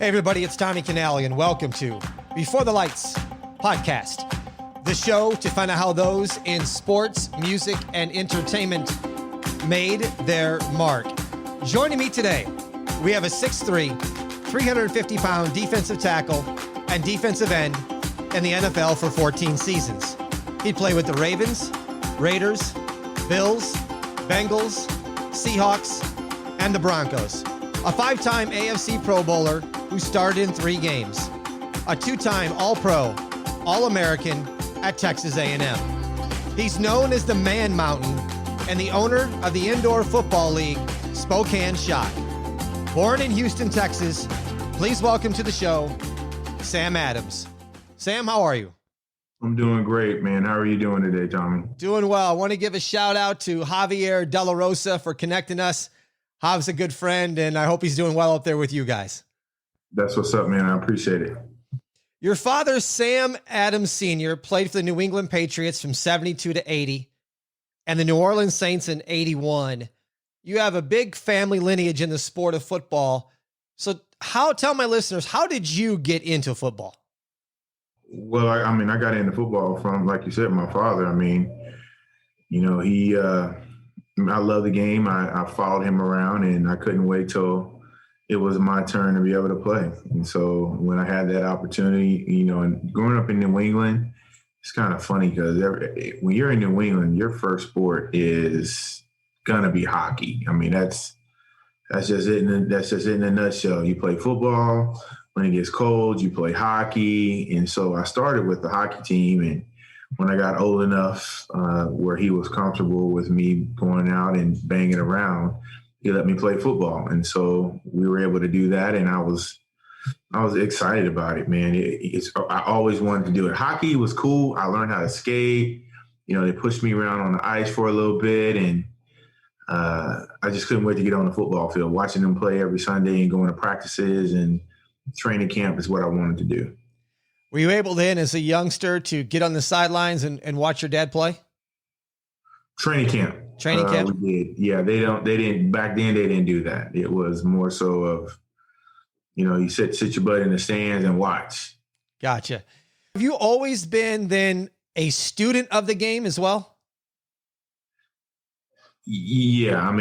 Hey, everybody, it's Tommy Canale, and welcome to Before the Lights podcast, the show to find out how those in sports, music, and entertainment made their mark. Joining me today, we have a 6'3", 350-pound defensive tackle and defensive end in the NFL for 14 seasons. He played with the Ravens, Raiders, Bills, Bengals, Seahawks, and the Broncos. A 5-time AFC Pro Bowler who started in 3 games. A 2-time All-Pro, All-American at Texas A&M. He's known as the Man Mountain and the owner of the indoor football league, Spokane Shock. Born in Houston, Texas, please welcome to the show, Sam Adams. Sam, how are you? I'm doing great, man. How are you doing today, Tommy? Doing well. I want to give a shout out to Javier De La Rosa for connecting us. Jav's a good friend, and I hope he's doing well up there with you guys. That's what's up, man. I appreciate it. Your father, Sam Adams Sr., played for the New England Patriots from 72 to 80 and the New Orleans Saints in 81. You have a big family lineage in the sport of football. So tell my listeners, how did you get into football? Well, I got into football from, like you said, my father. I love the game. I followed him around, and I couldn't wait till it was my turn to be able to play. And so when I had that opportunity, and growing up in New England, it's kind of funny because when you're in New England, your first sport is gonna be hockey. That's just it. That's just it in a nutshell. You play football. When it gets cold, you play hockey. And so I started with the hockey team, and when I got old enough where he was comfortable with me going out and banging around, he let me play football. And so we were able to do that, and I was excited about it, man. I always wanted to do it. Hockey was cool. I learned how to skate. They pushed me around on the ice for a little bit, and I just couldn't wait to get on the football field. Watching them play every Sunday and going to practices and training camp is what I wanted to do. Were you able then as a youngster to get on the sidelines and watch your dad play? Training camp. We did. Yeah, back then they didn't do that. It was more so of, you sit your butt in the stands and watch. Gotcha. Have you always been then a student of the game as well? Yeah,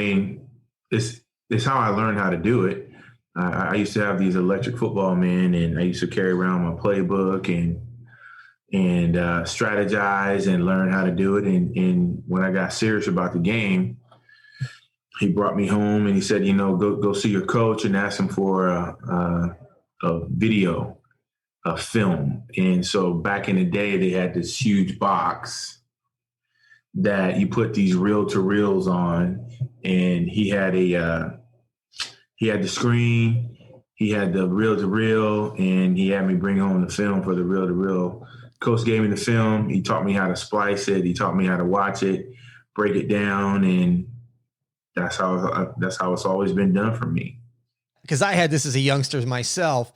it's how I learned how to do it. I used to have these electric football men, and I used to carry around my playbook and strategize and learn how to do it. And when I got serious about the game, he brought me home and he said, go see your coach and ask him for a video, a film. And so back in the day, they had this huge box that you put these reel-to-reels on, and he had the screen, he had the reel-to-reel, and he had me bring home the film for the reel-to-reel. Coach gave me the film. He taught me how to splice it. He taught me how to watch it, break it down, and that's how it's always been done for me. Because I had this as a youngster myself,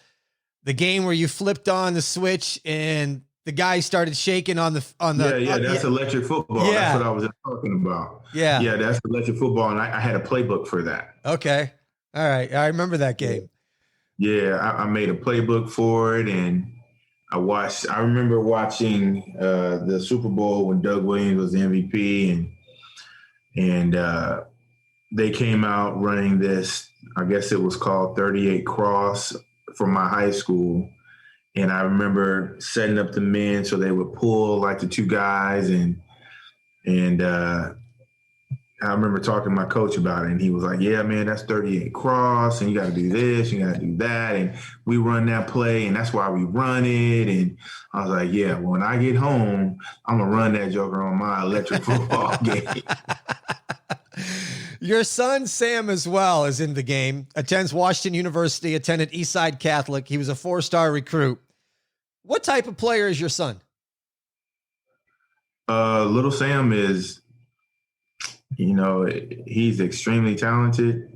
the game where you flipped on the switch and the guy started shaking on the. That's electric football. Yeah. That's what I was talking about. Yeah, that's electric football, and I had a playbook for that. Okay. All right. I remember that game. Yeah, I made a playbook for it, and I remember watching the Super Bowl when Doug Williams was the MVP, and they came out running this, I guess it was called 38 cross from my high school. And I remember setting up the men so they would pull like the 2 guys, and I remember talking to my coach about it, and he was like, yeah, man, that's 38 cross, and you got to do this, you got to do that. And we run that play, and that's why we run it. And I was like, yeah, when I get home, I'm going to run that joker on my electric football game. Your son, Sam, as well, is in the game, attends Washington University, attended Eastside Catholic. He was a 4-star recruit. What type of player is your son? Little Sam is, he's extremely talented.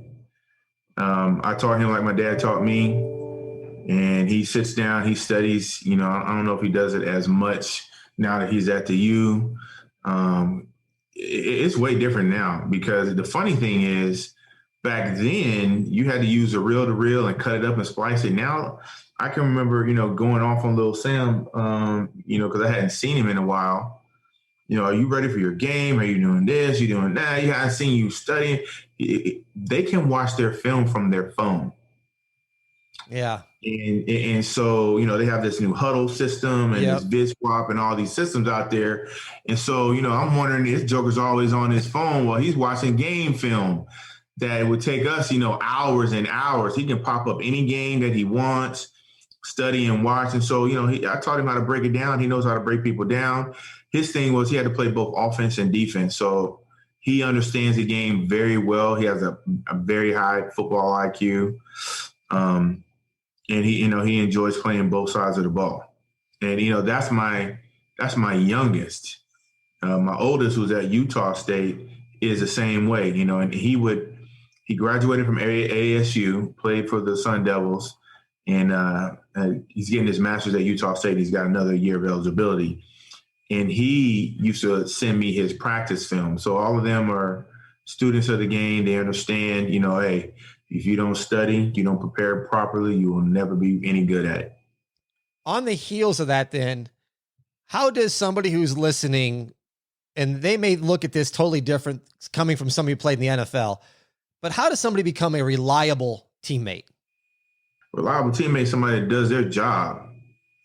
I taught him like my dad taught me, and he sits down, he studies. I don't know if he does it as much now that he's at the U. It's way different now, because the funny thing is back then you had to use a reel to reel and cut it up and splice it. Now I can remember, going off on Lil Sam, because I hadn't seen him in a while. Are you ready for your game? Are you doing this? You doing that? Yeah, I seen you studying. They can watch their film from their phone. Yeah. And so, they have this new huddle system and this vid swap and all these systems out there. And so, I'm wondering, this Joker's always on his phone while he's watching game film that would take us, hours and hours. He can pop up any game that he wants, study and watch. And so, I taught him how to break it down. He knows how to break people down. His thing was he had to play both offense and defense. So he understands the game very well. He has a very high football IQ. And he enjoys playing both sides of the ball. And, that's my youngest. My oldest, who's at Utah State, is the same way, and he graduated from ASU, played for the Sun Devils, and he's getting his master's at Utah State. He's got another year of eligibility. And he used to send me his practice film. So all of them are students of the game. They understand, hey, if you don't study, you don't prepare properly, you will never be any good at it. On the heels of that, then, how does somebody who's listening, and they may look at this totally different coming from somebody who played in the NFL, but how does somebody become a reliable teammate? Reliable teammate, somebody that does their job.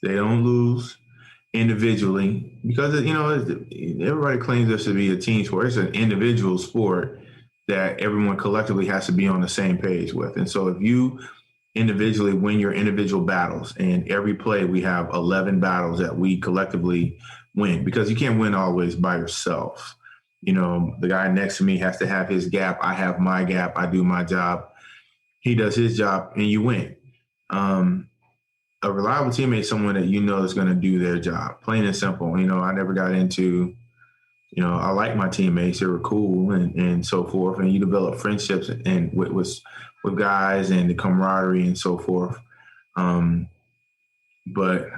They don't lose individually because, everybody claims this to be a team sport. It's an individual sport that everyone collectively has to be on the same page with. And so if you individually win your individual battles, and every play we have 11 battles that we collectively win, because you can't win always by yourself. The guy next to me has to have his gap. I have my gap. I do my job. He does his job, and you win. A reliable teammate is someone that is going to do their job, plain and simple. I never got into, I like my teammates. They were cool and so forth. And you develop friendships and with guys and the camaraderie and so forth. But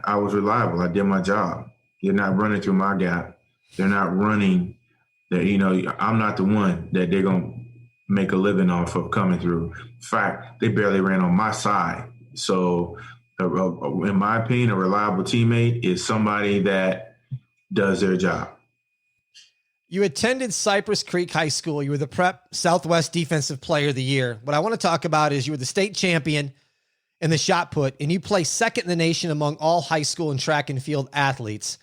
I was reliable. I did my job. They're not running through my gap. They're not running that, I'm not the one that they're going to make a living off of coming through. In fact, they barely ran on my side. So in my opinion, a reliable teammate is somebody that does their job. You attended Cypress Creek High School. You were the Prep Southwest Defensive Player of the Year. What I want to talk about is you were the state champion in the shot put, and you placed second in the nation among all high school and track and field athletes.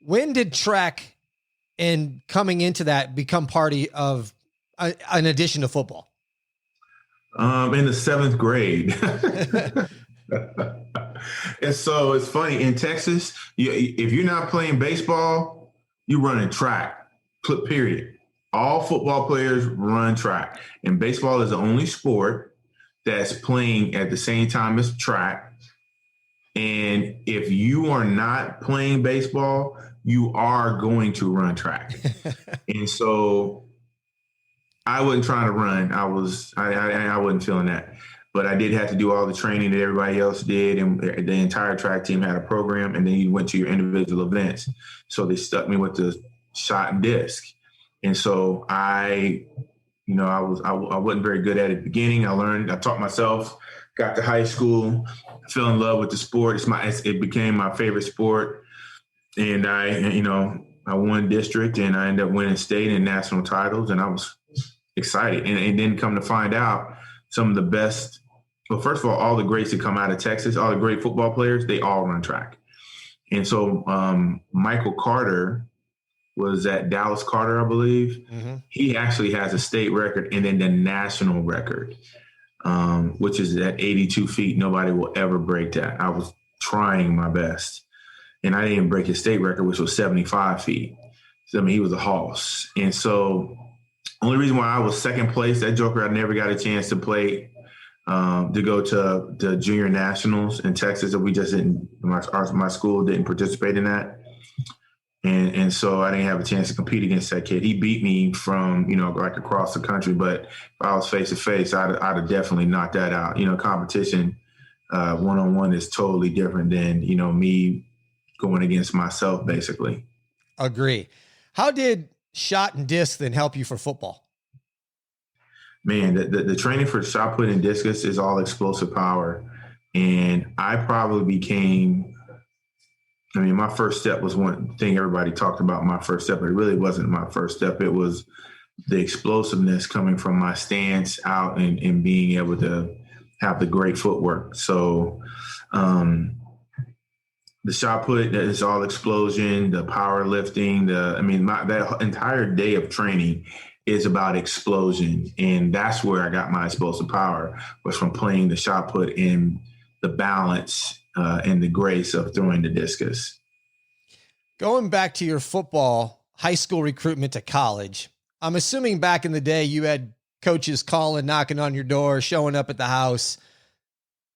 When did track and coming into that become part of an addition to football? In the 7th grade. And so it's funny, in Texas, if you're not playing baseball, you running track, period. All football players run track. And baseball is the only sport that's playing at the same time as track. And if you are not playing baseball, you are going to run track. And so I wasn't trying to run. I wasn't feeling that. But I did have to do all the training that everybody else did, and the entire track team had a program, and then you went to your individual events. So they stuck me with the shot and disc. And so I wasn't very good at it at the beginning. I taught myself, got to high school, fell in love with the sport. It became my favorite sport. And I won district, and I ended up winning state and national titles, and I was excited. And then come to find out, some of the best, well, first of all the greats that come out of Texas, all the great football players, they all run track. And so Michael Carter was at Dallas Carter, I believe. Mm-hmm. He actually has a state record and then the national record, which is at 82 feet. Nobody will ever break that. I was trying my best. And I didn't break his state record, which was 75 feet. So, he was a hoss. And so only reason why I was second place, that joker, I never got a chance to play, to go to the junior nationals in Texas. That we just didn't, my school didn't participate in that. And so I didn't have a chance to compete against that kid. He beat me from, like across the country, but if I was face to face, I'd have definitely knocked that out. Competition one-on-one is totally different than, me going against myself, basically. Agree. How did shot and disc then help you for football? Man, the training for shot put and discus is all explosive power. And I probably became, I mean, my first step was one thing everybody talked about my first step, but it really wasn't my first step. It was the explosiveness coming from my stance out and being able to have the great footwork. So the shot put is all explosion, the power lifting, that entire day of training is about explosion. And that's where I got my explosive power, was from playing the shot put and the balance and the grace of throwing the discus. Going back to your football, high school recruitment to college, I'm assuming back in the day you had coaches calling, knocking on your door, showing up at the house.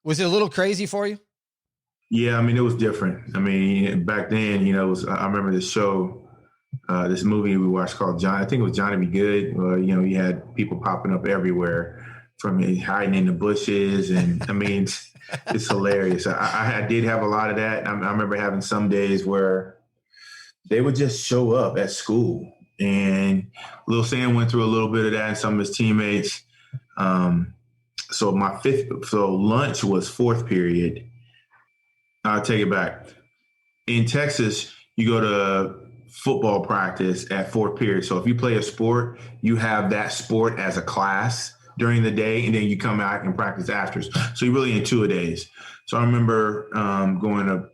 Was it a little crazy for you? Yeah, I mean, it was different. I mean, back then, I remember this show, this movie we watched called I think it was Johnny Be Good. You had people popping up everywhere from hiding in the bushes. And I mean, it's hilarious. I did have a lot of that. I remember having some days where they would just show up at school. And Lil Sam went through a little bit of that and some of his teammates. So lunch was fourth period. I'll take it back. In Texas, you go to football practice at fourth period. So if you play a sport, you have that sport as a class during the day, and then you come out and practice after. So you're really in 2-a-days. So I remember going to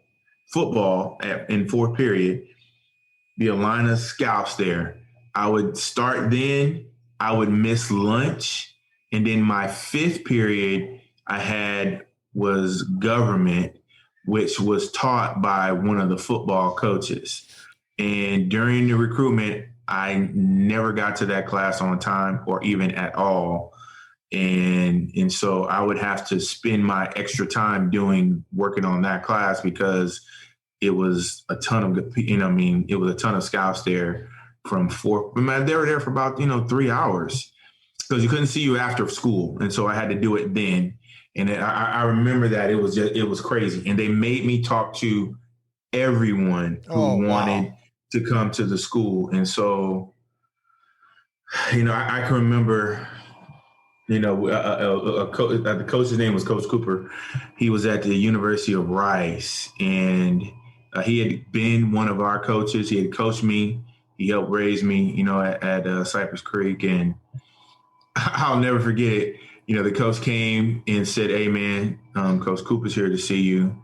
football in fourth period, be a line of scouts there. I would start then, I would miss lunch, and then my fifth period I had was government, which was taught by one of the football coaches. And during the recruitment, I never got to that class on time or even at all. And so I would have to spend my extra time working on that class, because it was a ton of, it was a ton of scouts there from they were there for about, 3 hours, because you couldn't see you after school. And so I had to do it then. And I remember that it was crazy. And they made me talk to everyone who wanted to come to the school. And so, I can remember, the coach's name was Coach Cooper. He was at the University of Rice, and he had been one of our coaches. He had coached me. He helped raise me, at Cypress Creek. And I'll never forget it. The coach came and said, "Hey, man, Coach Cooper's here to see you."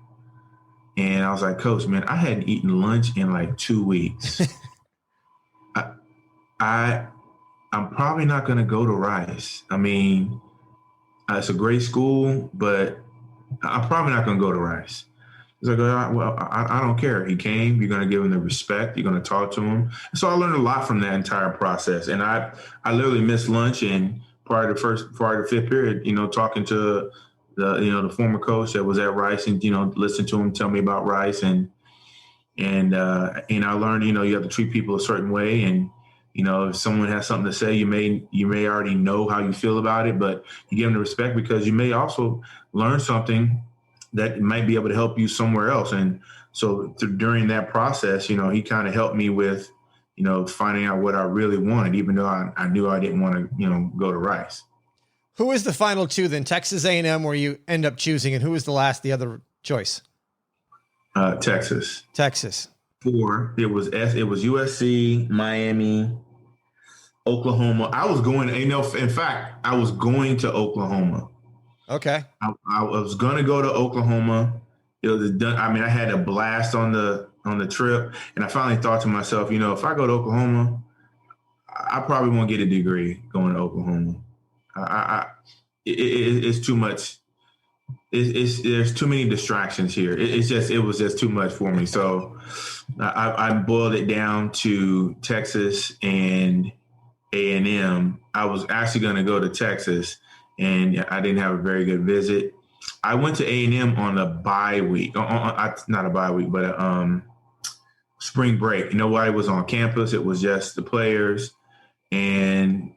And I was like, "Coach, man, I hadn't eaten lunch in like 2 weeks. I'm probably not going to go to Rice. I mean, it's a great school, but I'm probably not going to go to Rice." He's like, "Well, I don't care. He came. You're going to give him the respect. You're going to talk to him." So I learned a lot from that entire process. And I literally missed lunch, and prior to fifth period, talking to the former coach that was at Rice, and listen to him tell me about Rice, and I learned you have to treat people a certain way, and if someone has something to say, you may already know how you feel about it, but you give them the respect, because you may also learn something that might be able to help you somewhere else. And so during that process, he kind of helped me with finding out what I really wanted, even though I knew I didn't want to, go to Rice. Who was the final two then? Texas A&M, where you end up choosing, and who was the other choice? Texas. Texas. 4. It was USC, Miami, Oklahoma. I was going, in fact, I was going to Oklahoma. Okay. I was going to go to Oklahoma. It was done. I mean, I had a blast on the trip, and I finally thought to myself, if I go to Oklahoma, I probably won't get a degree going to Oklahoma. It's too much. There's too many distractions here. It was just too much for me. So I boiled it down to Texas and A&M. I was actually going to go to Texas, and I didn't have a very good visit. I went to A&M on a bye week, not a bye week, but a spring break. Nobody was on campus. It was just the players. And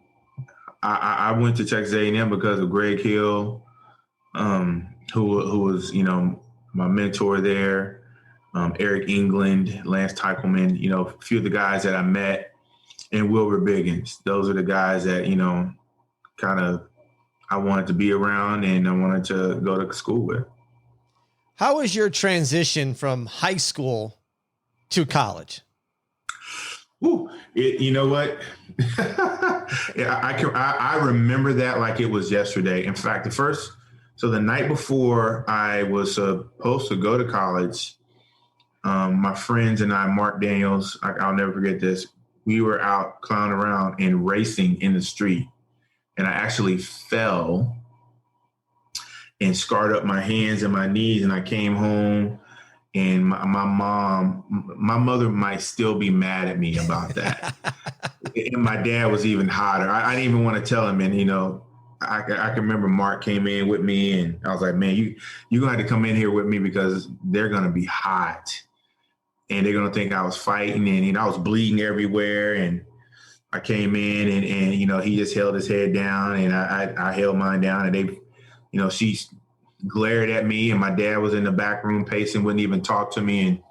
I went to Texas A&M because of Greg Hill, who was, my mentor there, Eric England, Lance Teichelman, a few of the guys that I met, and Wilbur Biggins. Those are the guys that, kind of I wanted to be around and I wanted to go to school with. How was your transition from high school to college? Ooh, you know what? Yeah, I remember that like it was yesterday. In fact, the night before I was supposed to go to college, my friends and I, Mark Daniels, I'll never forget this. We were out clowning around and racing in the street, and I actually fell and scarred up my hands and my knees, and I came home. And my mother might still be mad at me about that. And my dad was even hotter. I didn't even want to tell him. And, I can remember Mark came in with me and I was like, man, you're going to have to come in here with me because they're going to be hot. And they're going to think I was fighting and I was bleeding everywhere. And I came in and he just held his head down and I held mine down and they, she glared at me and my dad was in the back room pacing, wouldn't even talk to me. And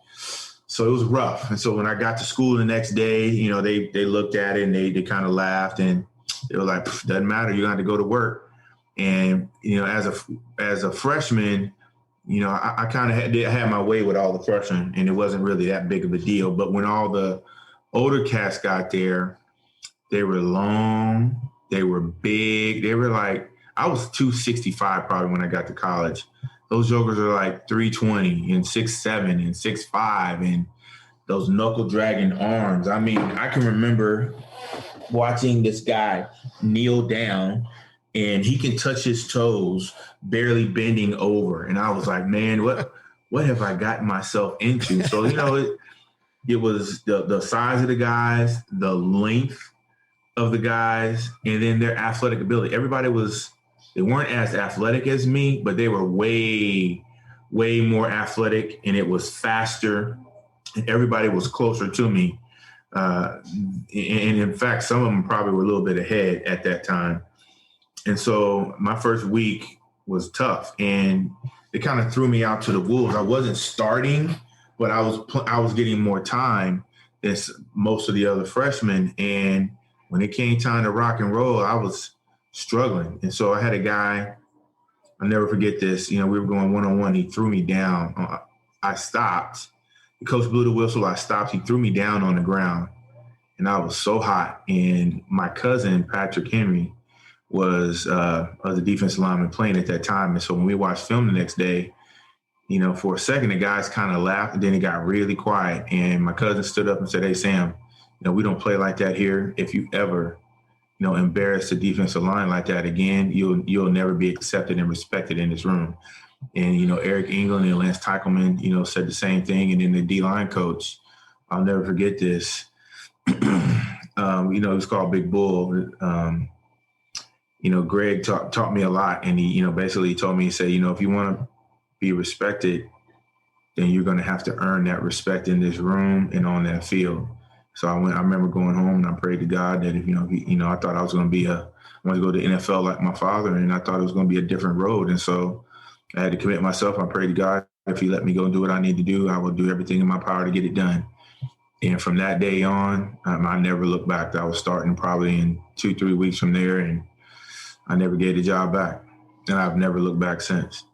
so it was rough. And so when I got to school the next day, they looked at it and they kind of laughed and they were like, doesn't matter. You're going to have to go to work. And, as a freshman, I kind of had my way with all the freshmen and it wasn't really that big of a deal. But when all the older cats got there, they were long, they were big. They were like, I was 265 probably when I got to college. Those jokers are like 320 and 6'7" and 6'5", and those knuckle dragging arms. I mean, I can remember watching this guy kneel down and he can touch his toes, barely bending over. And I was like, man, what have I gotten myself into? So, it was the size of the guys, the length of the guys, and then their athletic ability. They weren't as athletic as me, but they were way, way more athletic, and it was faster, and everybody was closer to me. And in fact, some of them probably were a little bit ahead at that time. And so my first week was tough, and it kind of threw me out to the wolves. I wasn't starting, but I was getting more time than most of the other freshmen. And when it came time to rock and roll, I was struggling. And so I had a guy, I'll never forget this. We were going one-on-one. He threw me down. I stopped. The coach blew the whistle. I stopped. He threw me down on the ground. And I was so hot. And my cousin, Patrick Henry, was the defensive lineman playing at that time. And so when we watched film the next day, for a second, the guys kind of laughed. And then it got really quiet. And my cousin stood up and said, hey, Sam, we don't play like that here. If you ever embarrass the defensive line like that again, you'll never be accepted and respected in this room. And, Eric England and Lance Teichelman, said the same thing. And then the D-line coach, I'll never forget this. It was called Big Bull. Greg taught me a lot. And he, basically told me, he said, if you want to be respected, then you're going to have to earn that respect in this room and on that field. So I remember going home and I prayed to God that if, I thought I was going to I wanted to go to the NFL like my father, and I thought it was going to be a different road. And so I had to commit myself. I prayed to God, if he let me go and do what I need to do, I will do everything in my power to get it done. And from that day on, I never looked back. I was starting probably in 2-3 weeks from there, and I never gave the job back. And I've never looked back since.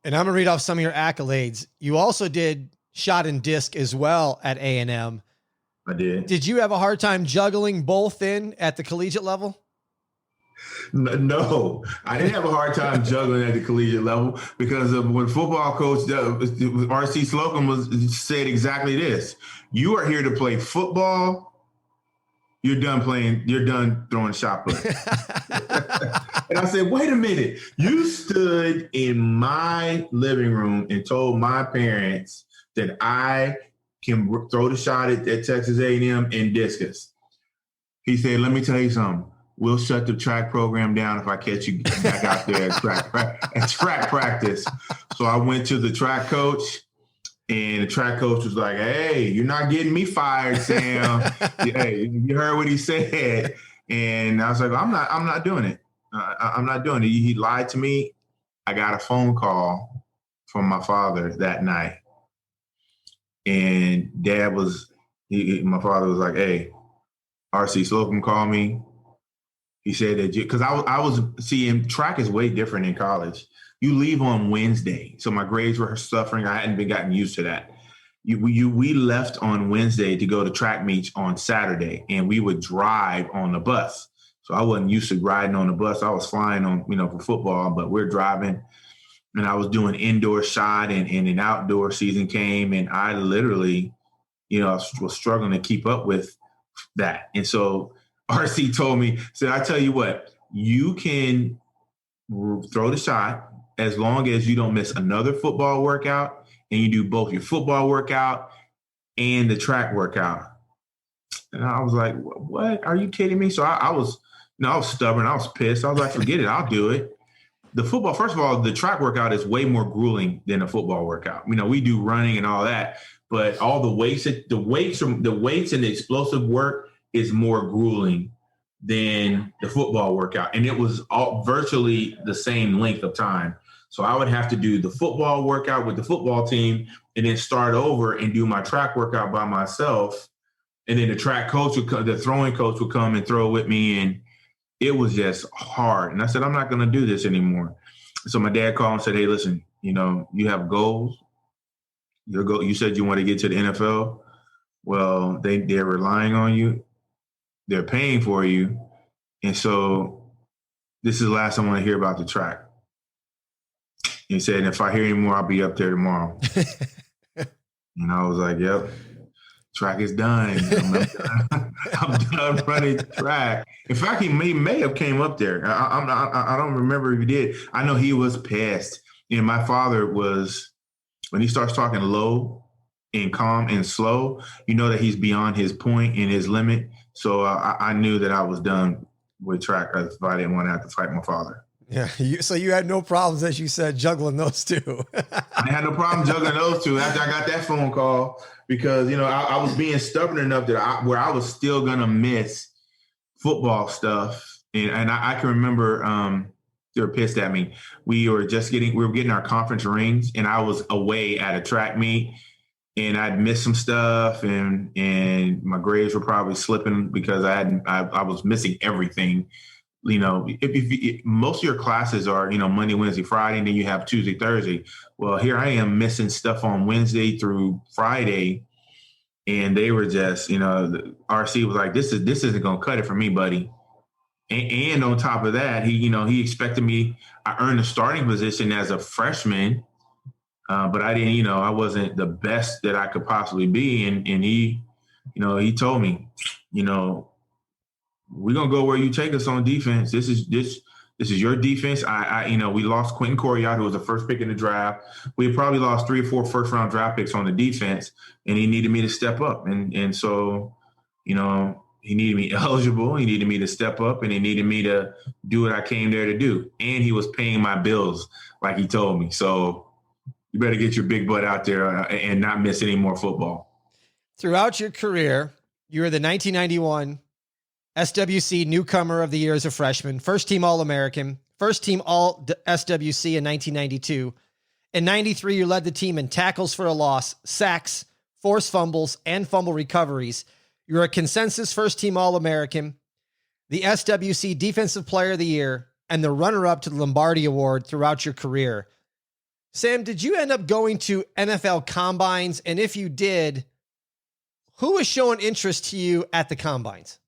And I'm going to read off some of your accolades. You also did shot and disc as well at A&M. I did. Did you have a hard time juggling both in at the collegiate level? No, I didn't have a hard time juggling at the collegiate level because when football coach R.C. Slocum said exactly this: you are here to play football. You're done throwing shot put. And I said, wait a minute. You stood in my living room and told my parents that I can throw the shot at Texas A&M in discus. He said, let me tell you something. We'll shut the track program down if I catch you back out there at track practice. So I went to the track coach, and the track coach was like, hey, you're not getting me fired, Sam. Hey, you heard what he said. And I was like, I'm not doing it. I'm not doing it. He lied to me. I got a phone call from my father that night. And my father was like, hey, R.C. Slocum called me. He said that because I was seeing track is way different in college. You leave on Wednesday, so my grades were suffering. I hadn't been gotten used to that. We left on Wednesday to go to track meets on Saturday, and we would drive on the bus. So I wasn't used to riding on the bus. I was flying on, for football, but we're driving, and I was doing indoor shot, and an outdoor season came, and I literally, was struggling to keep up with that. And so RC told me, said, I tell you what, you can throw the shot as long as you don't miss another football workout and you do both your football workout and the track workout. And I was like, what? Are you kidding me? So I was stubborn. I was pissed. I was like, forget it. I'll do it. The football, first of all, the track workout is way more grueling than a football workout. We do running and all that, but all the weights and the explosive work is more grueling than the football workout. And it was all virtually the same length of time. So I would have to do the football workout with the football team and then start over and do my track workout by myself. And then the track coach the throwing coach would come and throw with me. And it was just hard. And I said, I'm not going to do this anymore. So my dad called and said, hey, listen, you have goals. You said you want to get to the NFL. Well, they're relying on you. They're paying for you. And so this is the last I want to hear about the track. He said, if I hear any more, I'll be up there tomorrow. And I was like, yep, track is done. I'm done running track. In fact, he may have came up there. I don't remember if he did. I know he was pissed. And my father was, when he starts talking low and calm and slow, that he's beyond his point and his limit. So I knew that I was done with track if I didn't want to have to fight my father. Yeah. So you had no problems, as you said, juggling those two. I had no problem juggling those two after I got that phone call because, I was being stubborn enough that where I was still going to miss football stuff. And I can remember they were pissed at me. We were getting our conference rings, and I was away at a track meet. And I'd missed some stuff, and my grades were probably slipping because I was missing everything. If most of your classes are, Monday, Wednesday, Friday, and then you have Tuesday, Thursday. Well, here I am missing stuff on Wednesday through Friday, and they were just, RC was like, this isn't going to cut it for me, buddy. And on top of that, he expected me. I earned a starting position as a freshman. But I didn't, I wasn't the best that I could possibly be. And he, he told me, we're going to go where you take us on defense. This is your defense. We lost Quentin Coryatt, who was the first pick in the draft. We had probably lost 3 or 4 first round draft picks on the defense, and he needed me to step up. And so, he needed me eligible. He needed me to step up, and he needed me to do what I came there to do. And he was paying my bills like he told me. So, you better get your big butt out there and not miss any more football. Throughout your career, you were the 1991 SWC Newcomer of the Year as a freshman, first team All-American, first team All-SWC in 1992. In 93, you led the team in tackles for a loss, sacks, forced fumbles, and fumble recoveries. You were a consensus first team All-American, the SWC Defensive Player of the Year, and the runner-up to the Lombardi Award throughout your career. Sam, did you end up going to NFL combines? And if you did, who was showing interest to you at the combines?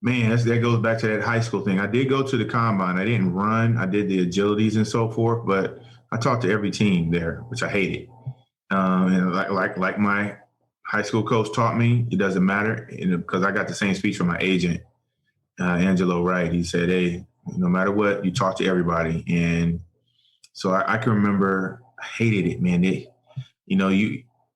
Man, that goes back to that high school thing. I did go to the combine. I didn't run. I did the agilities and so forth, but I talked to every team there, which I hated. And like my high school coach taught me, it doesn't matter, because I got the same speech from my agent, Angelo Wright. He said, hey, no matter what, you talk to everybody. And so I can remember I hated it, man.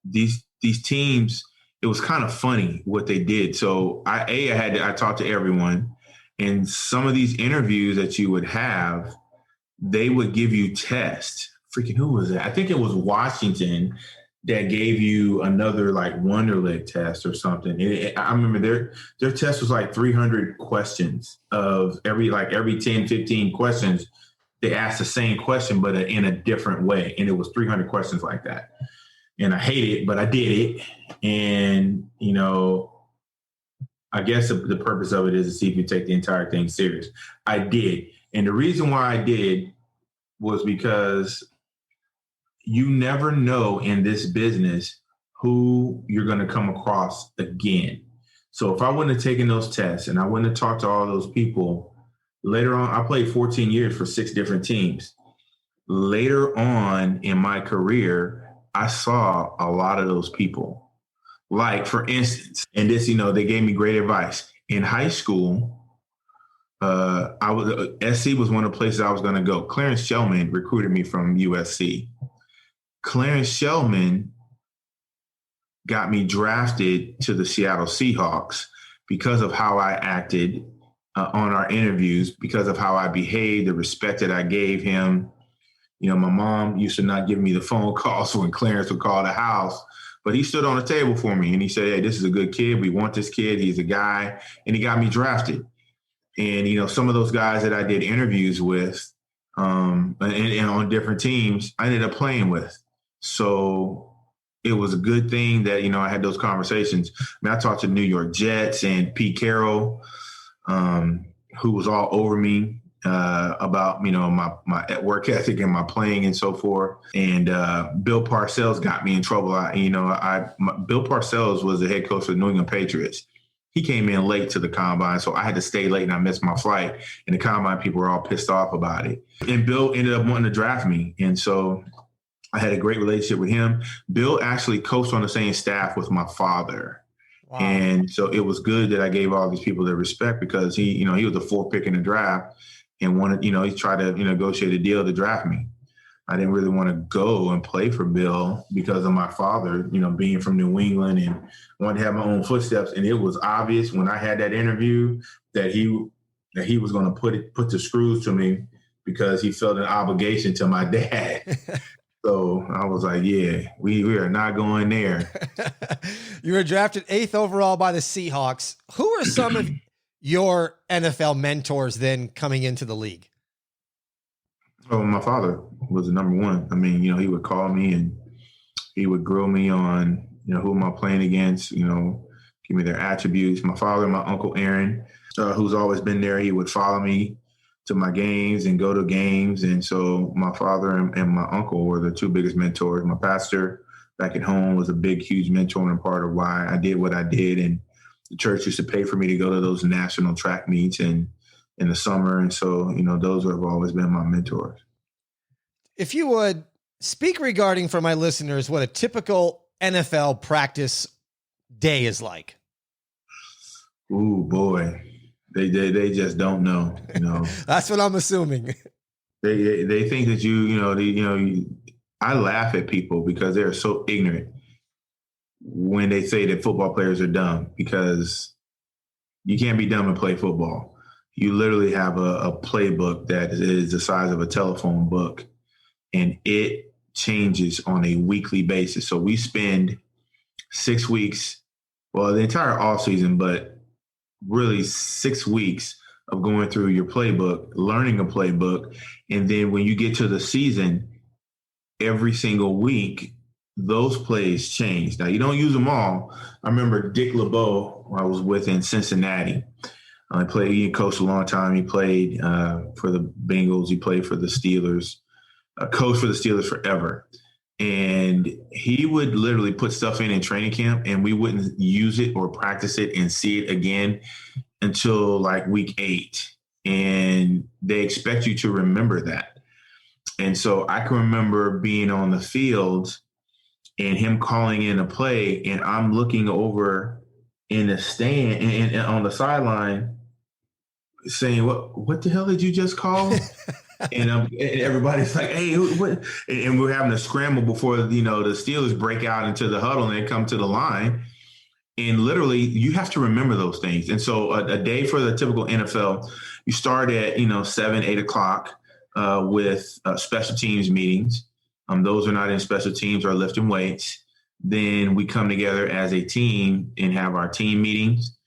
These teams, it was kind of funny what they did. So I talked to everyone, and some of these interviews that you would have, they would give you tests. Freaking who was that? I think it was Washington that gave you another like Wonderlic test or something. I remember their test was like 300 questions of every 10, 15 questions. They asked the same question, but in a different way. And it was 300 questions like that. And I hate it, but I did it. And, I guess the purpose of it is to see if you take the entire thing serious. I did. And the reason why I did was because you never know in this business who you're going to come across again. So if I wouldn't have taken those tests and I wouldn't have talked to all those people, later on, I played 14 years for 6 different teams. Later on in my career, I saw a lot of those people. Like, for instance, and this, they gave me great advice. In high school, SC was one of the places I was going to go. Clarence Shellman recruited me from USC. Clarence Shellman got me drafted to the Seattle Seahawks because of how I acted on our interviews, because of how I behaved, the respect that I gave him. My mom used to not give me the phone calls when Clarence would call the house, but he stood on the table for me and he said, hey, this is a good kid. We want this kid. He's a guy. And he got me drafted. And, some of those guys that I did interviews with and on different teams, I ended up playing with. So it was a good thing that, I had those conversations. I talked to New York Jets and Pete Carroll, who was all over me about, my work ethic and my playing and so forth. And Bill Parcells got me in trouble. Bill Parcells was the head coach of the New England Patriots. He came in late to the combine, so I had to stay late and I missed my flight. And the combine people were all pissed off about it. And Bill ended up wanting to draft me. And so I had a great relationship with him. Bill actually coached on the same staff with my father. Wow. And so it was good that I gave all these people their respect because he was the 4th pick in the draft and wanted, he tried to negotiate a deal to draft me. I didn't really want to go and play for Bill because of my father, being from New England and wanted to have my own footsteps. And it was obvious when I had that interview that he was going to put the screws to me because he felt an obligation to my dad. So I was like, yeah, we are not going there. You were drafted 8th overall by the Seahawks. Who are some of your NFL mentors then coming into the league? Oh, my father was the number one. He would call me and he would grill me on, who am I playing against, give me their attributes. My father, my uncle Aaron, who's always been there, he would follow me to my games and go to games. And so my father and my uncle were the 2 biggest mentors. My pastor back at home was a big, huge mentor and part of why I did what I did. And the church used to pay for me to go to those national track meets and in the summer. And so, those have always been my mentors. If you would speak regarding for my listeners, what a typical NFL practice day is like. Ooh, boy. They just don't know, That's what I'm assuming. They think that I laugh at people because they're so ignorant when they say that football players are dumb because you can't be dumb and play football. You literally have a playbook that is the size of a telephone book, and it changes on a weekly basis. So we spend 6 weeks, the entire off season, but really 6 weeks of going through your playbook, learning a playbook. And then when you get to the season, every single week, those plays change. Now, you don't use them all. I remember Dick LeBeau, who I was with in Cincinnati. He coached a long time. He played for the Bengals. He played for the Steelers, coached for the Steelers forever. And he would literally put stuff in training camp and we wouldn't use it or practice it and see it again until like week 8. And they expect you to remember that. And so I can remember being on the field and him calling in a play and I'm looking over in the stand and on the sideline saying, what the hell did you just call? and everybody's like, hey, what? And we're having to scramble before, the Steelers break out into the huddle and they come to the line. And literally you have to remember those things. And so a day for the typical NFL, you start at, 7, 8 o'clock with special teams meetings. Those are not in special teams or lifting weights. Then we come together as a team and have our team meetings.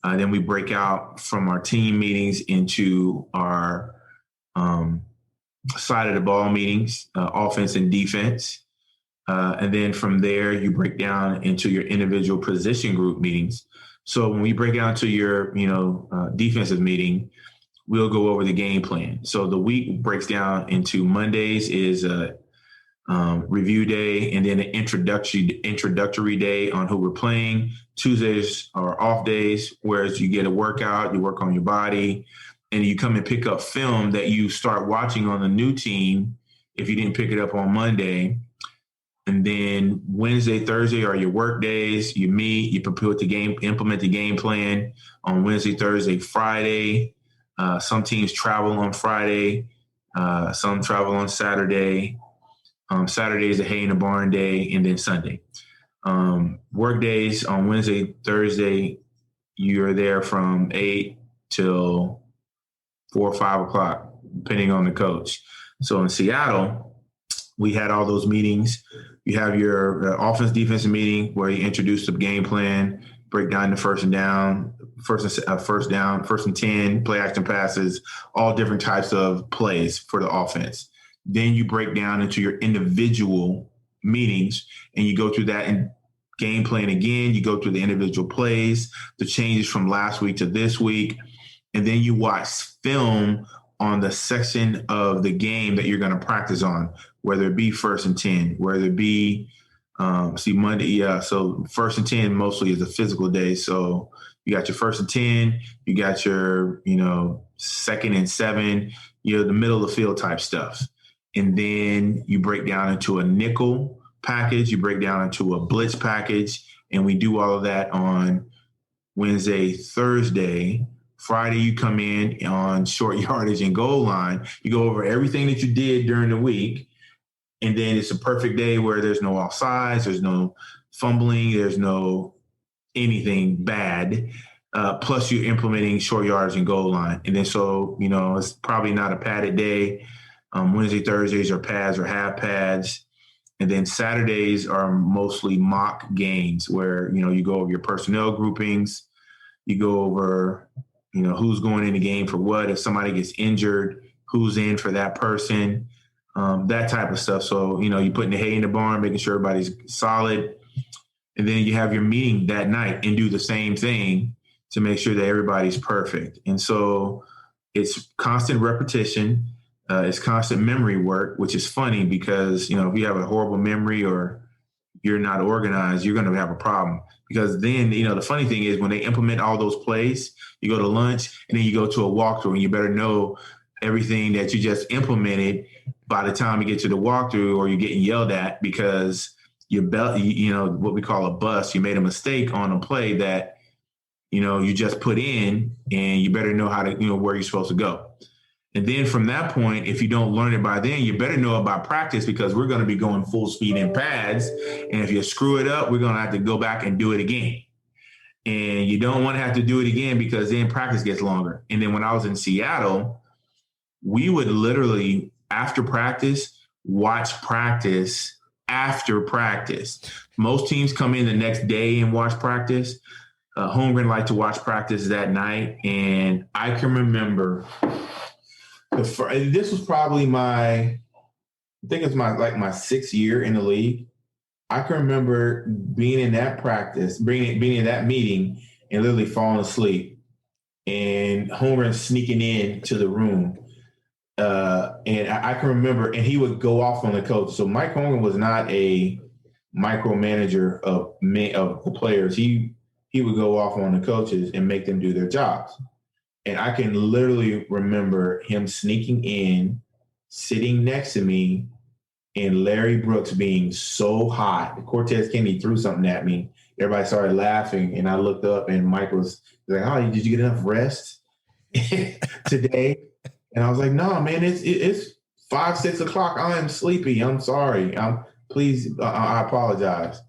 Then we break out from our team meetings into our side of the ball meetings, offense and defense. And then from there, you break down into your individual position group meetings. So when we break down to your, defensive meeting, we'll go over the game plan. So the week breaks down into Mondays is a review day, and then an introductory day on who we're playing. Tuesdays are off days, whereas you get a workout, you work on your body, and you come and pick up film that you start watching on the new team if you didn't pick it up on Monday. And then Wednesday, Thursday are your work days. You meet, you prepare the game, implement the game plan on Wednesday, Thursday, Friday. Some teams travel on Friday. Some travel on Saturday. Saturday is a hay in the barn day, and then Sunday. Work days on Wednesday, Thursday, you're there from 8 till 4 or 5 o'clock, depending on the coach. So in Seattle, we had all those meetings. You have your offense defensive meeting where you introduce the game plan, break down the first and 10, play action passes, all different types of plays for the offense. Then you break down into your individual meetings and you go through that and game plan again. You go through the individual plays, the changes from last week to this week, and then you watch film on the section of the game that you're going to practice on, whether it be 1st and 10, whether it be Monday. Yeah. So 1st and 10 mostly is a physical day. So you got your 1st and 10, you got your, 2nd and 7, the middle of the field type stuff. And then you break down into a nickel package, you break down into a blitz package, and we do all of that on Wednesday, Thursday. Friday, you come in on short yardage and goal line. You go over everything that you did during the week, and then it's a perfect day where there's no offsides, there's no fumbling, there's no anything bad. Plus, you're implementing short yardage and goal line. And then it's probably not a padded day. Wednesday, Thursdays are pads or half pads. And then Saturdays are mostly mock games where, you go over your personnel groupings, you go over, who's going in the game for what, if somebody gets injured, who's in for that person, that type of stuff. So, you're putting the hay in the barn, making sure everybody's solid. And then you have your meeting that night and do the same thing to make sure that everybody's perfect. And so it's constant repetition. It's constant memory work, which is funny because, if you have a horrible memory or you're not organized, you're going to have a problem. Because then, the funny thing is when they implement all those plays, you go to lunch and then you go to a walkthrough and you better know everything that you just implemented by the time you get to the walkthrough, or you're getting yelled at because what we call a bust. You made a mistake on a play that, you just put in, and you better know how to, where you're supposed to go. And then from that point, if you don't learn it by then, you better know it by practice, because we're going to be going full speed in pads. And if you screw it up, we're going to have to go back and do it again. And you don't want to have to do it again because then practice gets longer. And then when I was in Seattle, we would literally, after practice, watch practice after practice. Most teams come in the next day and watch practice. Holmgren liked to watch practice that night. And I can remember this was probably my 6th year in the league. I can remember being in that practice, being in that meeting, and literally falling asleep, and Holmgren sneaking into the room. And I can remember, and he would go off on the coach. So Mike Holmgren was not a micromanager of the players. He would go off on the coaches and make them do their jobs. And I can literally remember him sneaking in, sitting next to me, and Larry Brooks being so hot. Cortez Kennedy threw something at me. Everybody started laughing, and I looked up, and Mike was like, "Oh, did you get enough rest today?" And I was like, "No, man, it's 5, 6 o'clock. I am sleepy. I'm sorry. I apologize."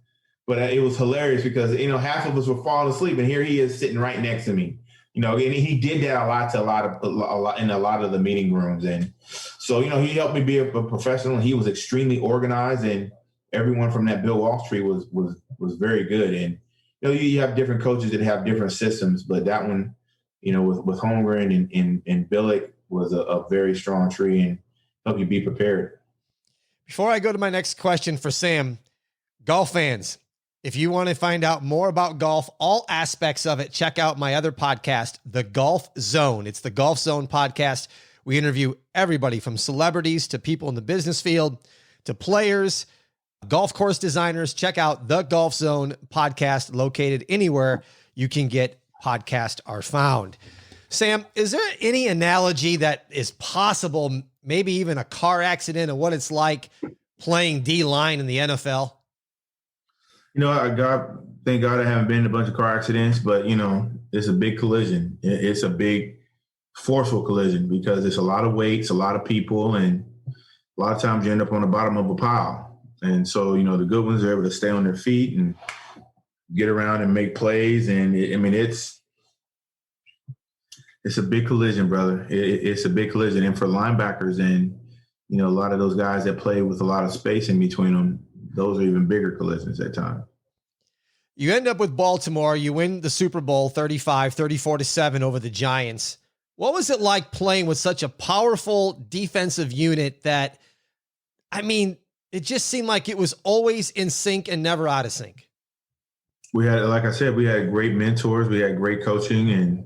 But it was hilarious because, half of us were falling asleep, and here he is sitting right next to me. And he did that a lot in a lot of the meeting rooms. And so, he helped me be a professional. He was extremely organized, and everyone from that Bill Walsh tree was very good. And, you have different coaches that have different systems, but that one, with Holmgren and Billick was a very strong tree and help you be prepared. Before I go to my next question for Sam, golf fans, If you want to find out more about golf, all aspects of it, check out my other podcast, The Golf Zone. It's the Golf Zone podcast. We interview everybody from celebrities to people in the business field to players, golf course designers. Check out The Golf Zone podcast, located anywhere you can get podcasts are found. Sam, is there any analogy that is possible, maybe even a car accident, of what it's like playing D-line in the NFL? Thank God I haven't been in a bunch of car accidents, but, it's a big collision. It's a big forceful collision because it's a lot of weights, a lot of people, and a lot of times you end up on the bottom of a pile. And so, the good ones are able to stay on their feet and get around and make plays. And it's a big collision, brother. It's a big collision. And for linebackers and, a lot of those guys that play with a lot of space in between them, those are even bigger collisions at times. You end up with Baltimore. You win the Super Bowl 34-7 over the Giants. What was it like playing with such a powerful defensive unit that, it just seemed like it was always in sync and never out of sync? We had, like I said, we had great mentors. We had great coaching. And,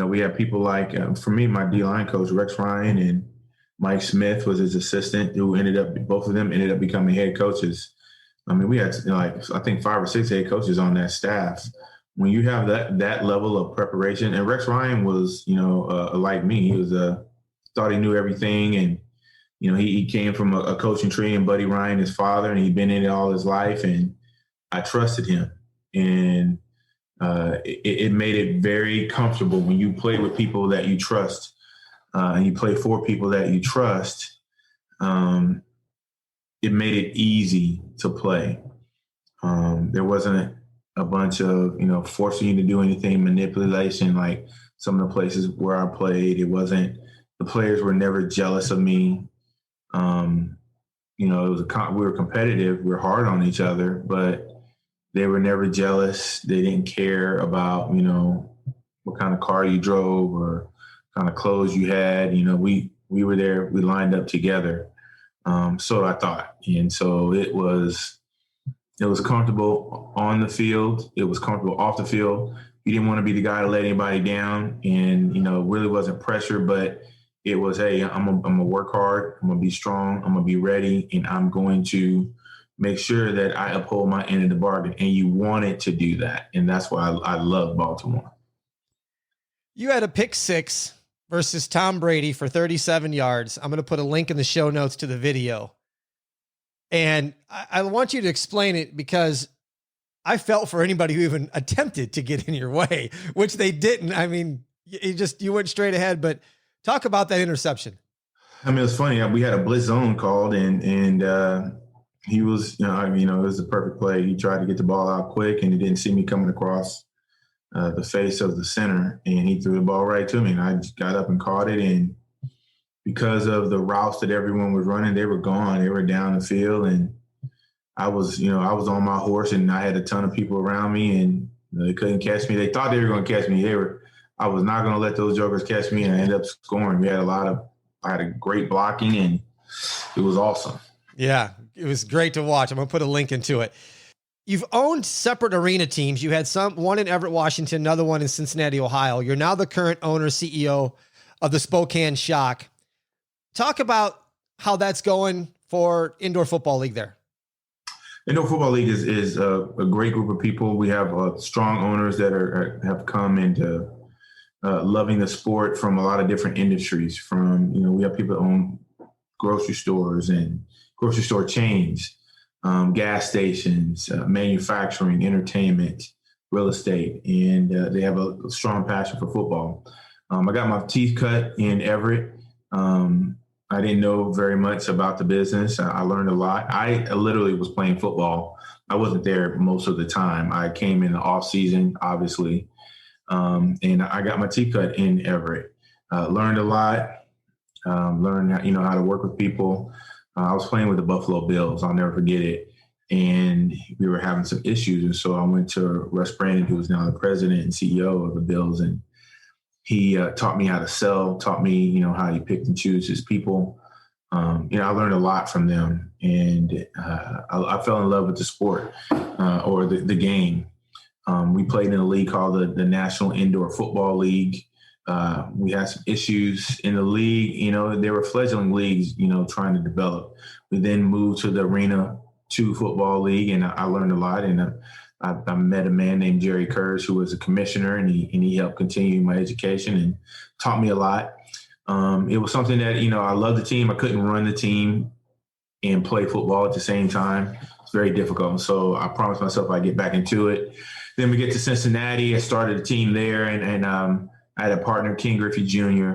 we had people like, for me, my D-line coach, Rex Ryan, and Mike Smith was his assistant, who both of them ended up becoming head coaches. We had I think 5 or 6 head coaches on that staff. When you have that level of preparation, and Rex Ryan was, like me, he was thought he knew everything, and he came from a coaching tree, and Buddy Ryan, his father, and he'd been in it all his life, and I trusted him, and it made it very comfortable when you play with people that you trust. And you play for people that you trust, it made it easy to play. There wasn't a bunch of, forcing you to do anything, manipulation, like some of the places where I played. It wasn't, the players were never jealous of me. It was we were competitive. We were hard on each other, but they were never jealous. They didn't care about, what kind of car you drove or kind of clothes you had. We were there, we lined up together. So I thought. And so it was comfortable on the field. It was comfortable off the field. You didn't want to be the guy to let anybody down. And, really wasn't pressure, but it was, hey, I'm going to work hard. I'm going to be strong. I'm going to be ready. And I'm going to make sure that I uphold my end of the bargain. And you wanted to do that. And that's why I love Baltimore. You had a pick six versus Tom Brady for 37 yards. I'm going to put a link in the show notes to the video. And I want you to explain it because I felt for anybody who even attempted to get in your way, which they didn't. You went straight ahead, but talk about that interception. It was funny. We had a blitz zone called and he was, it was the perfect play. He tried to get the ball out quick and he didn't see me coming across the face of the center, and he threw the ball right to me, and I just got up and caught it. And because of the routes that everyone was running, they were gone. They were down the field, and I was on my horse, and I had a ton of people around me, and they couldn't catch me. They thought they were going to catch me. I was not going to let those jokers catch me, and I ended up scoring. I had a great blocking, and it was awesome. Yeah, it was great to watch. I'm going to put a link into it. You've owned separate arena teams. You had one in Everett, Washington, another one in Cincinnati, Ohio. You're now the current owner, CEO of the Spokane Shock. Talk about how that's going for Indoor Football League there. Indoor Football League is a great group of people. We have strong owners that have come into loving the sport from a lot of different industries. We have people that own grocery stores and grocery store chains. Gas stations, manufacturing, entertainment, real estate, and they have a strong passion for football. I got my teeth cut in Everett. I didn't know very much about the business. I learned a lot. I literally was playing football. I wasn't there most of the time. I came in the off season, obviously, and I got my teeth cut in Everett. Learned a lot. Learned how to work with people. I was playing with the Buffalo Bills. I'll never forget it. And we were having some issues. And so I went to Russ Brandon, who is now the president and CEO of the Bills. And he taught me how to sell, taught me, how he picked and choose his people. I learned a lot from them, and I fell in love with the sport or the game. We played in a league called the National Indoor Football League. We had some issues in the league. They were fledgling leagues, trying to develop. We then moved to the Arena 2 Football League, and I learned a lot. And I met a man named Jerry Kurz, who was a commissioner, and he helped continue my education and taught me a lot. It was something that, I love the team. I couldn't run the team and play football at the same time. It's very difficult. So I promised myself I'd get back into it. Then we get to Cincinnati. I started a team there, and I had a partner, King Griffey Jr.,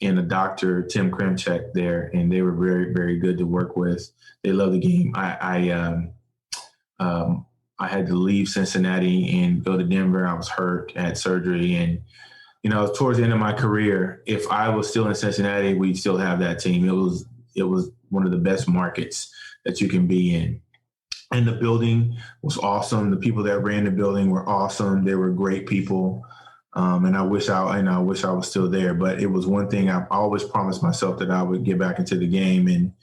and a doctor, Tim Kremchek, there, and they were very, very good to work with. They love the game. I had to leave Cincinnati and go to Denver. I was hurt, I had surgery, and towards the end of my career, if I was still in Cincinnati, we'd still have that team. It was one of the best markets that you can be in. And the building was awesome. The people that ran the building were awesome. They were great people. And I wish I was still there. But it was one thing I always promised myself, that I would get back into the game. And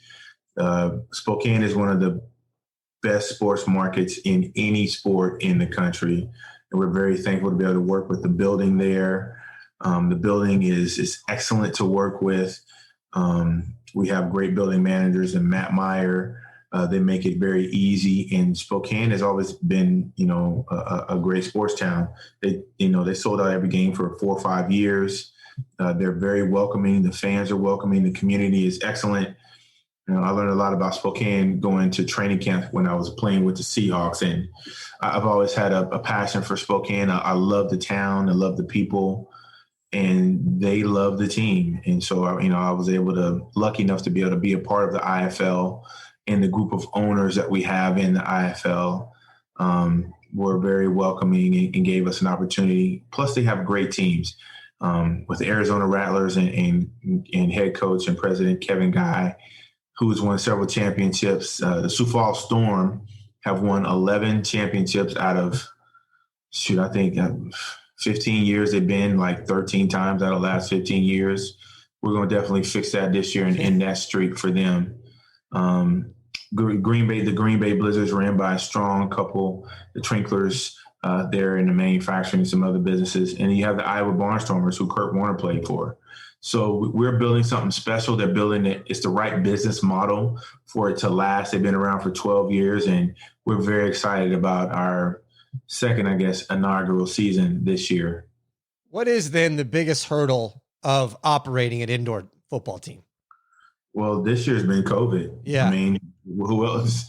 Spokane is one of the best sports markets in any sport in the country. And we're very thankful to be able to work with the building there. The building is excellent to work with. We have great building managers, and Matt Meyer. They make it very easy. And Spokane has always been, a great sports town. They sold out every game for 4 or 5 years. They're very welcoming. The fans are welcoming. The community is excellent. I learned a lot about Spokane going to training camp when I was playing with the Seahawks. And I've always had a passion for Spokane. I love the town. I love the people. And they love the team. And so, I was lucky enough to be able to be a part of the IFL, and the group of owners that we have in the IFL were very welcoming and gave us an opportunity. Plus, they have great teams with the Arizona Rattlers and head coach and president Kevin Guy, who has won several championships. The Sioux Falls Storm have won 11 championships out of, I think 15 years. They've been like 13 times out of the last 15 years. We're going to definitely fix that this year and end that streak for them. The Green Bay Blizzards, ran by a strong couple, the Trinklers there in the manufacturing and some other businesses. And you have the Iowa Barnstormers, who Kurt Warner played for. So we're building something special. They're building it. It's the right business model for it to last. They've been around for 12 years, and we're very excited about our second, inaugural season this year. What is then the biggest hurdle of operating an indoor football team? Well, this year's been COVID. Yeah. I mean, who else?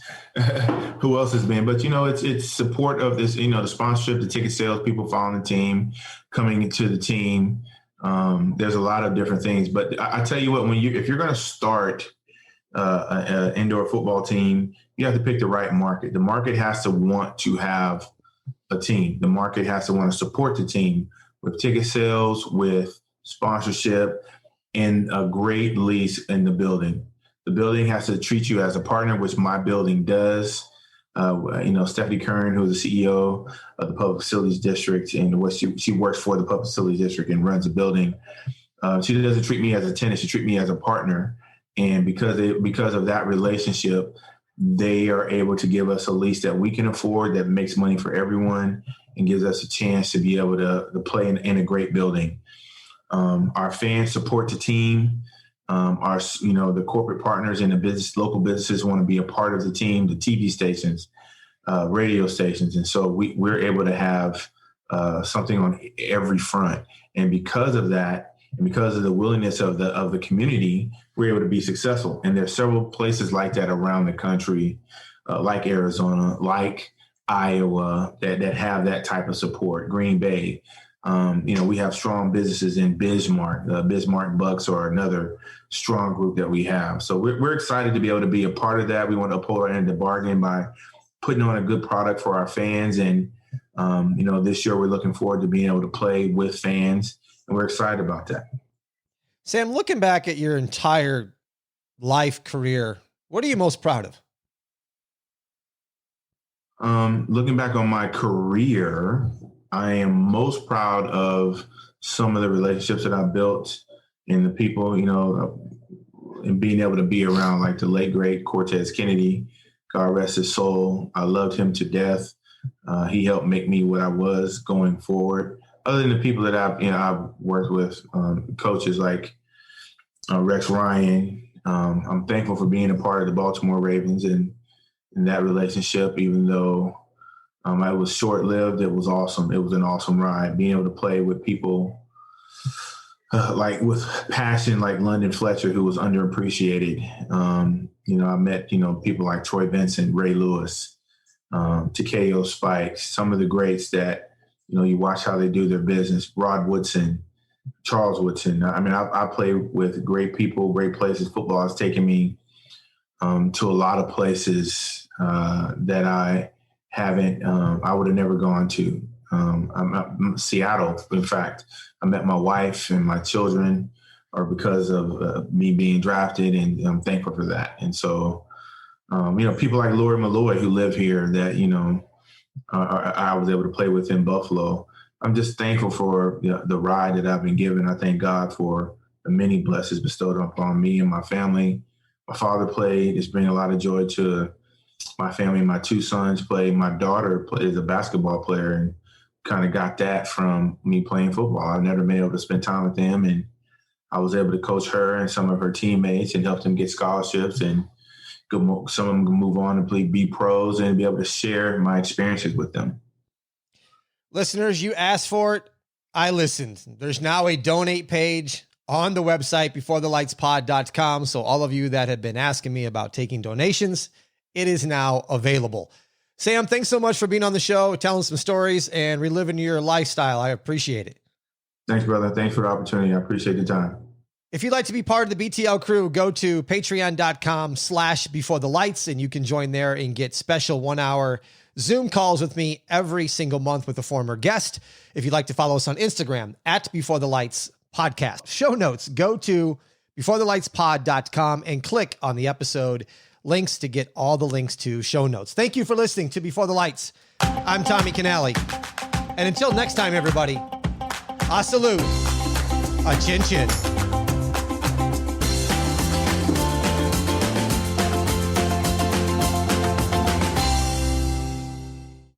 Who else has been? But it's support of this. The sponsorship, the ticket sales, people following the team, coming into the team. There's a lot of different things. But I tell you what, if you're going to start an indoor football team, you have to pick the right market. The market has to want to have a team. The market has to want to support the team with ticket sales, with sponsorship, and a great lease in the building. The building has to treat you as a partner, which my building does. Stephanie Kern, who is the CEO of the Public Facilities District, and she works for the Public Facilities District and runs the building. She doesn't treat me as a tenant; she treats me as a partner. And because of that relationship, they are able to give us a lease that we can afford, that makes money for everyone, and gives us a chance to be able to play in a great building. Our fans support the team. The corporate partners and the local businesses want to be a part of the team, the TV stations, radio stations. And so we're able to have something on every front. And because of that, and because of the willingness of the community, we're able to be successful. And there's several places like that around the country, like Arizona, like Iowa, that have that type of support. Green Bay. We have strong businesses in Bismarck. Bismarck Bucks are another strong group that we have. So we're excited to be able to be a part of that. We want to uphold our end of the bargain by putting on a good product for our fans. And, this year we're looking forward to being able to play with fans, and we're excited about that. Sam, looking back at your entire life career, what are you most proud of? Looking back on my career, I am most proud of some of the relationships that I built and the people, and being able to be around like the late great Cortez Kennedy, God rest his soul. I loved him to death. He helped make me what I was going forward. Other than the people that I've worked with, coaches like Rex Ryan. I'm thankful for being a part of the Baltimore Ravens and in that relationship, even though it was short-lived. It was awesome. It was an awesome ride. Being able to play with people like with passion, like London Fletcher, who was underappreciated. I met, people like Troy Vincent, Ray Lewis, Takeo Spikes, some of the greats that, you watch how they do their business. Rod Woodson, Charles Woodson. I mean, I play with great people, great places. Football has taken me to a lot of places that I haven't, I would have never gone to. I'm Seattle, in fact. I met my wife and my children are because of me being drafted, and I'm thankful for that. And so, people like Lori Malloy who live here that, I was able to play with in Buffalo. I'm just thankful for the ride that I've been given. I thank God for the many blessings bestowed upon me and my family. My father played. It's bringing a lot of joy to my family. My two sons play. My daughter is a basketball player and kind of got that from me playing football. I've never been able to spend time with them, and I was able to coach her and some of her teammates and help them get scholarships, and some of them can move on and be pros and be able to share my experiences with them. Listeners, you asked for it. I listened. There's now a donate page on the website beforethelightspod.com. So all of you that have been asking me about taking donations, it is now available. Sam, thanks so much for being on the show, telling some stories and reliving your lifestyle. I appreciate it. Thanks, brother. Thanks for the opportunity. I appreciate the time. If you'd like to be part of the BTL crew, go to patreon.com/beforethelights, and you can join there and get special 1-hour Zoom calls with me every single month with a former guest. If you'd like to follow us on Instagram @beforethelights podcast. Show notes, go to beforethelightspod.com and click on the episode links to get all the links to show notes. Thank you for listening to Before the Lights. I'm Tommy Canale. And until next time, everybody, a salute, a chin chin.